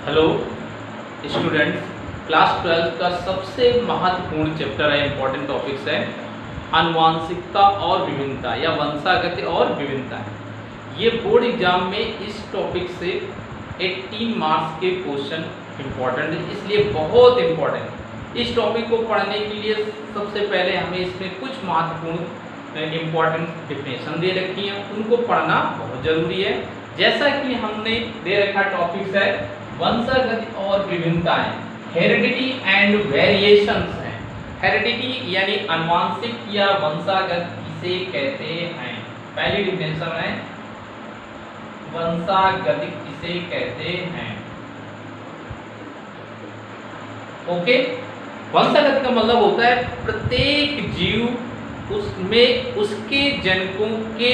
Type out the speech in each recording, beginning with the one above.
Hello students, class 12 का सबसे महत्वपूर्ण चैप्टर है, इम्पोर्टेंट टॉपिक्स है आनुवांशिकता और विभिन्नता या वंशागति और विभिन्नता। ये बोर्ड एग्जाम में इस टॉपिक से 18 मार्क्स के क्वेश्चन इम्पोर्टेंट है, इसलिए बहुत इम्पोर्टेंट। इस टॉपिक को पढ़ने के लिए सबसे पहले हमें इसमें कुछ महत्वपूर्ण इम्पोर्टेंट डिफिनेशन दे रखी हैं, उनको पढ़ना बहुत ज़रूरी है। जैसा कि हमने दे रखा टॉपिक्स है वंशागति और विभिन्नताएं, हेरिडिटी एंड वेरिएशंस हैं। हेरिडिटी यानी आनुवांशिक या वंशागत किसे कहते हैं। पहली डिफिनेशन है वंशागति किसे कहते हैं। ओके, वंशागति का मतलब होता है प्रत्येक जीव उसमें उसके जनकों के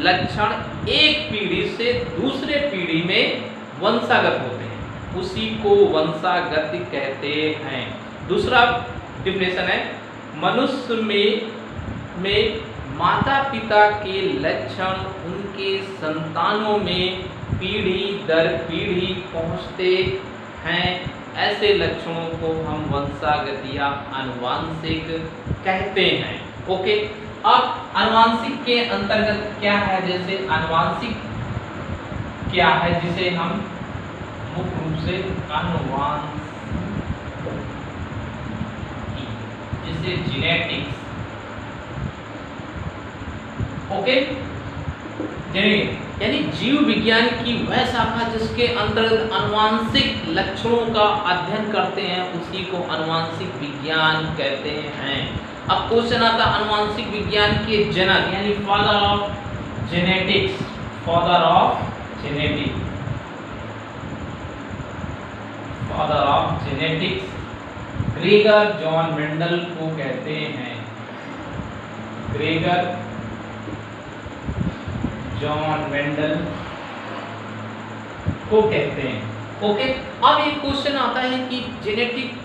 लक्षण एक पीढ़ी से दूसरे पीढ़ी में वंशागत होते हैं, उसी को वंशागति कहते हैं। दूसरा डिफिनेशन है मनुष्य में माता पिता के लक्षण उनके संतानों में पीढ़ी दर पीढ़ी पहुंचते हैं, ऐसे लक्षणों को हम वंशागति या आनुवांशिक कहते हैं। ओके, अब आनुवांशिक के अंतर्गत क्या है, जैसे आनुवांशिक क्या है जिसे हम मुख्य रूप से आनुवांशिक जिसे जेनेटिक्स, ओके, यानी जीव विज्ञान की वह शाखा जिसके अंतर्गत आनुवांशिक लक्षणों का अध्ययन करते हैं, उसी को आनुवांशिक विज्ञान कहते हैं। अब क्वेश्चन आता है आनुवांशिक विज्ञान के जनक यानी father of genetics, father of genetics, father of genetics Gregor John Mendel को कहते हैं। ग्रेगर जॉन मेंडल को कहते हैं। ओके, अब एक क्वेश्चन आता है कि जेनेटिक्स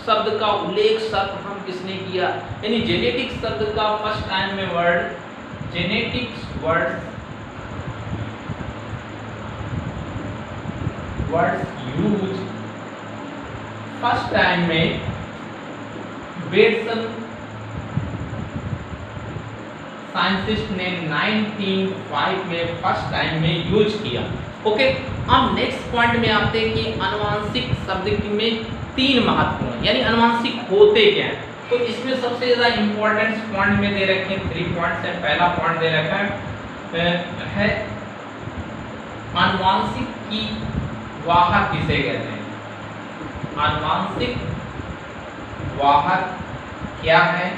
शब्द का उल्लेख सर्वप्रथम किसने किया, यानी जेनेटिक्स शब्द का फर्स्ट टाइम में word genetics words use first time में बेटसन साइंटिस्ट ने 1905 में फर्स्ट टाइम में यूज किया। ओके, अब नेक्स्ट पॉइंट में आते हैं कि आनुवांशिक शब्द में तीन महत्वपूर्ण यानी आनुवांशिक होते क्या हैं। तो इसमें सबसे ज्यादा इंपॉर्टेंट पॉइंट में दे रखे हैं 3 पॉइंट्स हैं। पहला पॉइंट दे रखा है आनुवांशिक की वाहक किसे कहते हैं। आनुवांशिक वाहक क्या है।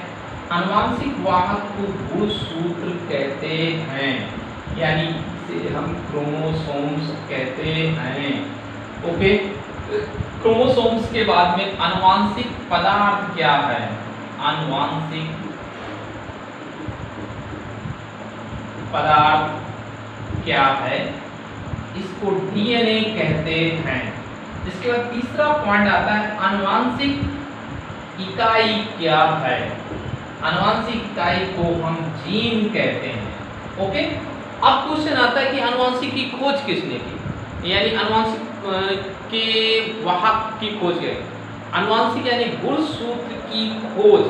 आनुवांशिक वाहक को गुणसूत्र कहते हैं, यानी इसे हम क्रोमोसोम्स कहते हैं। ओके, क्रोमोसोम्स के बाद में आनुवांशिक पदार्थ क्या है। आनुवांशिक पदार्थ क्या है, इसको डीएनए कहते हैं। इसके बाद तीसरा पॉइंट आता है आनुवांशिक इकाई क्या है। आनुवांशिक इकाई को हम जीन कहते हैं। ओके, अब क्वेश्चन आता है कि आनुवांशिक की खोज किसने की, यानी आनुवांशिक के वाहक की खोज है। आनुवांशिक यानी गुणसूत्र की खोज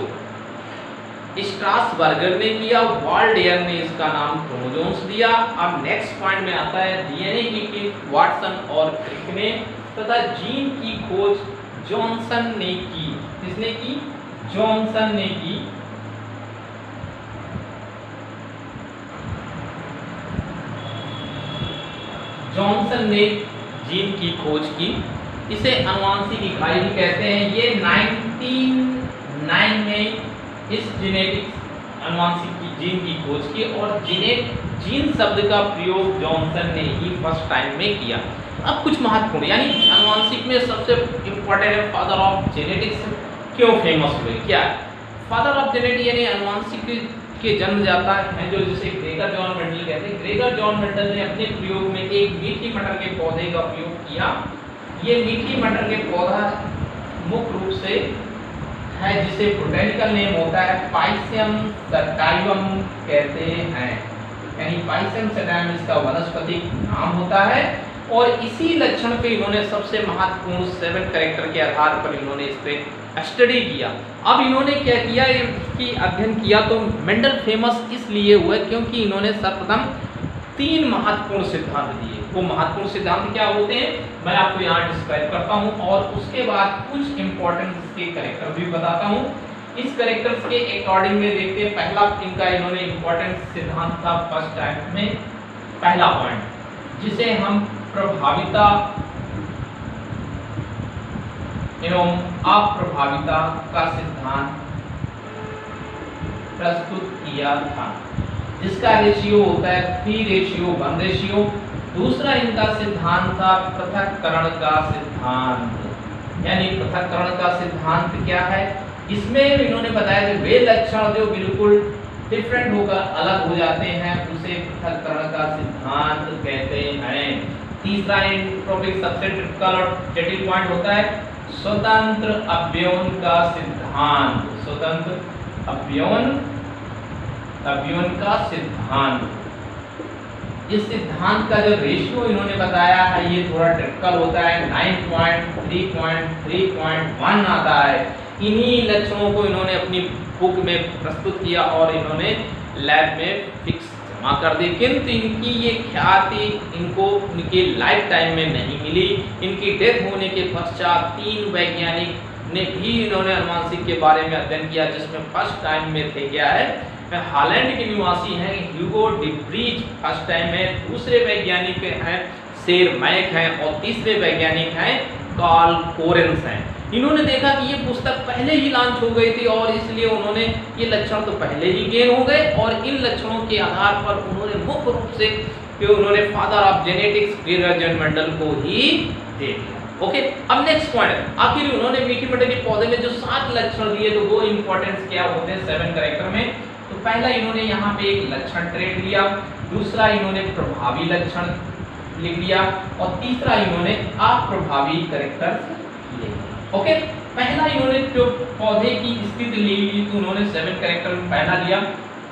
स्ट्रासबर्गर ने किया, वाल्डेयर ने इसका नाम क्रोमोसोम्स दिया। अब नेक्स्ट पॉइंट में आता है डीएनए की वाटसन और क्रिक ने, तथा जीन की खोज जॉनसन ने की। किसने की? जॉनसन ने की। जॉनसन ने जीन की खोज की, इसे आनुवांशिक इकाई भी कहते हैं। ये 1909 में इस जेनेटिक्स आनुवांशिक की जीन की खोज की और जीन शब्द का प्रयोग जॉनसन ने ही फर्स्ट टाइम में किया। अब कुछ महत्वपूर्ण यानी आनुवांशिक में सबसे इम्पोर्टेंट है फादर ऑफ जेनेटिक्स क्यों फेमस हुए, क्या है फादर ऑफ जेनेटिक्स, यानी आनुवांशिक के जन्म जाता है जो जिसे ग्रेगर जॉन मेंडल कहते हैं। ग्रेगर जॉन मेंडल ने अपने प्रयोग में एक मीठी मटर के पौधे का प्रयोग किया। ये मीठी मटर के पौधा मुख्य रूप से है जिसे बोटेनिकल नेम होता है पाइसियम सटाइवम कहते हैं, यानी पाइसियम सटाइवम इसका वनस्पतिक नाम होता है। और इसी लक्षण पे इन्होंने सबसे महत्वपूर्ण 7 कैरेक्टर के आधार पर इन्होंने इस पे स्टडी किया। अब इन्होंने क्या किया, इसकी अध्ययन किया, तो मेंडल फेमस इसलिए हुए क्योंकि इन्होंने सर्वप्रथम 3 महत्वपूर्ण सिद्धांत दिए। वो महत्वपूर्ण सिद्धांत क्या होते हैं मैं आपको यहाँ डिस्क्राइब करता हूँ, और उसके बाद कुछ इंपॉर्टेंट के कैरेक्टर भी बताता हूँ। इस कैरेक्टर्स के अकॉर्डिंग में देखते हैं। पहला इनका इन्होंने इंपॉर्टेंट सिद्धांत था फर्स्ट टाइम में, पहला पॉइंट जिसे हम प्रभाविता एवं अप्रभाविता का सिद्धांत प्रस्तुत किया था, जिसका रेशियो होता है 3:1 रेशियो। दूसरा इनका सिद्धांत था पृथक्करण का सिद्धांत, यानी पृथक्करण का सिद्धांत क्या है, इसमें इन्होंने बताया कि वे लक्षण जो बिल्कुल डिफरेंट होकर अलग हो जाते हैं उसे पृथक्करण का सिद्धांत कहते हैं। तीसरा एंट्रोपिक सबसे टिपिकल और जटिल पॉइंट होता है स्वतंत्र अवयवन का सिद्धांत, स्वतंत्र अवयवन का सिद्धांत। इस सिद्धांत का जो रेशियो इन्होंने बताया है ये थोड़ा टिपिकल होता है, 9.3.3.1 आता है। इन्हीं लक्षणों को इन्होंने अपनी बुक में प्रस्तुत किया और इन्होंने लैब में फिक्स जमा कर दी, किंतु इनकी ये ख्याति इनको इनके लाइफ टाइम में नहीं मिली। इनकी डेथ होने के पश्चात 3 वैज्ञानिक ने भी इन्होंने अनुवांशिक के बारे में अध्ययन किया, जिसमें फर्स्ट टाइम में थे क्या है, हालैंड के निवासी हैं ह्यूगो डिब्रीज फर्स्ट टाइम में, दूसरे वैज्ञानिक हैं सेर मैक हैं, और तीसरे वैज्ञानिक हैं कार्ल कोरेंस हैं। इन्होंने देखा कि ये पुस्तक पहले ही लॉन्च हो गई थी और इसलिए उन्होंने ये लक्षण तो पहले ही गेन हो गए, और इन लक्षणों के आधार पर उन्होंने मुख्य रूप से उन्होंने फादर ऑफ जेनेटिक्स गेर्जन मेंडल को ही दे दिया। ओके, अब नेक्स्ट पॉइंट, आखिर उन्होंने मीठी मटर के पौधे में जो 7 लक्षण दिए तो वो इंपॉर्टेंस क्या होते हैं 7 कैरेक्टर में। तो पहला इन्होंने यहाँ पे एक लक्षण ट्रेट लिया, दूसरा इन्होंने प्रभावी लक्षण लिख लिया, और तीसरा इन्होंने अप्रभावी कैरेक्टर लिख लिया। ओके, पहला इन्होंने जो पौधे की स्थिति ली तो उन्होंने 7 कैरेक्टर में पहला लिया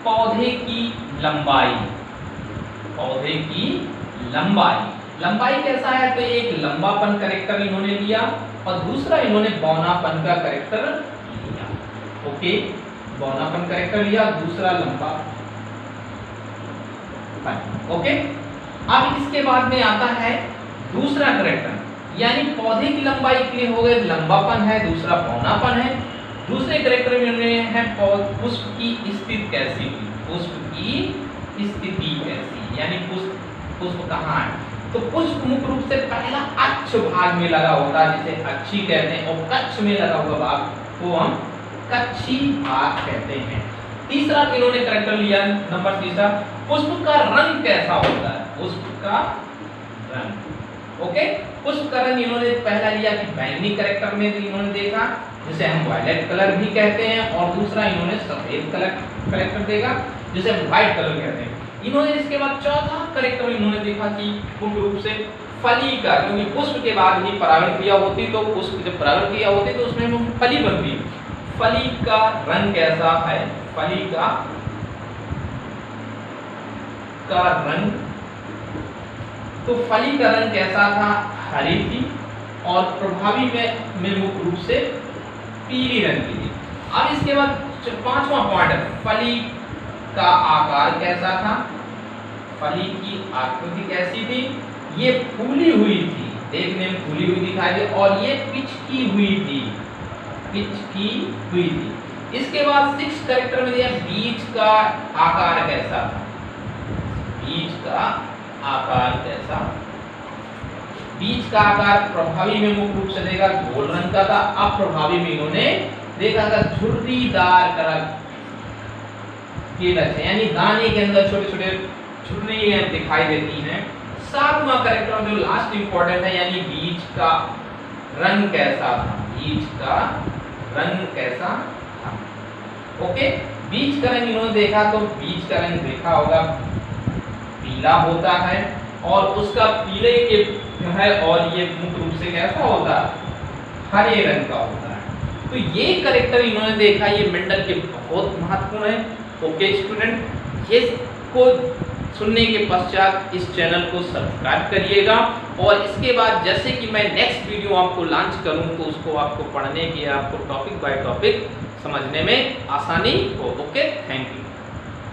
पौधे की लंबाई। पौधे की लंबाई कैसा है, तो एक लंबापन कैरेक्टर इन्होंने लिया और दूसरा इन्होंने बौनापन का कैरेक्टर लिया। ओके, बौनापन कैरेक्टर लिया, दूसरा लंबा। ओके, अब इसके बाद में आता है दूसरा कैरेक्टर, यानी पौधे की लंबाई के हो गए लंबापन है, दूसरा बौनापन है। दूसरे कैरेक्टर में है पुष्प की स्थिति कैसी हुई, पुष्प की स्थिति कैसी, यानी पुष्प कहाँ है। तो पुष्प मुख्य रूप से पहला अक्ष भाग में लगा होता है जिसे अक्षी कहते हैं, और कक्ष में लगा हुआ भाग को हम कक्षी भाग कहते हैं। तीसरा इन्होंने कैरेक्टर लिया नंबर तीसरा, पुष्प का रंग कैसा होता है, पुष्प का रंग। ओके, पुष्प का रंग इन्होंने पहला लिया कि बैंगनी कैरेक्टर में इन्होंने देखा जिसे हम वायलेट कलर भी कहते हैं, और दूसरा इन्होंने सफेद कलर कैरेक्टर देखा जिसे हम व्हाइट कलर कहते हैं। इन्होंने इसके बाद चौथा कैरेक्टर इन्होंने देखा कि मुख्य रूप से फली का, क्योंकि पुष्प के बाद ही परागण क्रिया होती, तो पुष्प जब परागण क्रिया होती तो उसमें फली बनती। फली का रंग कैसा है, फली का रंग, तो फली का रंग कैसा था, हरी थी, और प्रभावी में मुख्य रूप से पीली रंग की थी। अब इसके बाद पांचवा पॉइंट है फली का आकार कैसा था, फली की आकृति कैसी थी, ये फूली हुई थी, देखने में फूली हुई दिखाई दे, और ये पिचकी हुई थी, पिचकी हुई थी। इसके बाद 6 कैरेक्टर में दिया बीज का आकार कैसा था, बीज का आकार कैसा, बीज का आकार प्रभावी में मुख्य रूप से देखा गोल रंग का था, अप्रभावी में इन्होंने देखा था झुर्रीदार कलर के लक्षण, यानी दाने के अंदर छोटे छोटे छुटनियां दिखाई देती हैं। 7वां कैरेक्टर जो लास्ट इंपॉर्टेंट है, यानी बीज का रंग कैसा था, बीज का रंग कैसा था। ओके, बीज का रंग इन्होंने देखा तो बीज का रंग देखा होगा पीला होता है, और उसका पीले के है, और ये मुख्य रूप से कैसा होता है, हरे रंग का होता है। तो ये कैरेक्टर इन्होंने देखा, ये मेंडल के बहुत महत्वपूर्ण है। ओके स्टूडेंट, ये को सुनने के पश्चात इस चैनल को सब्सक्राइब करिएगा और इसके बाद जैसे कि मैं नेक्स्ट वीडियो आपको लॉन्च करूं तो उसको आपको पढ़ने की, आपको टॉपिक बाय टॉपिक समझने में आसानी हो। Okay, thank you.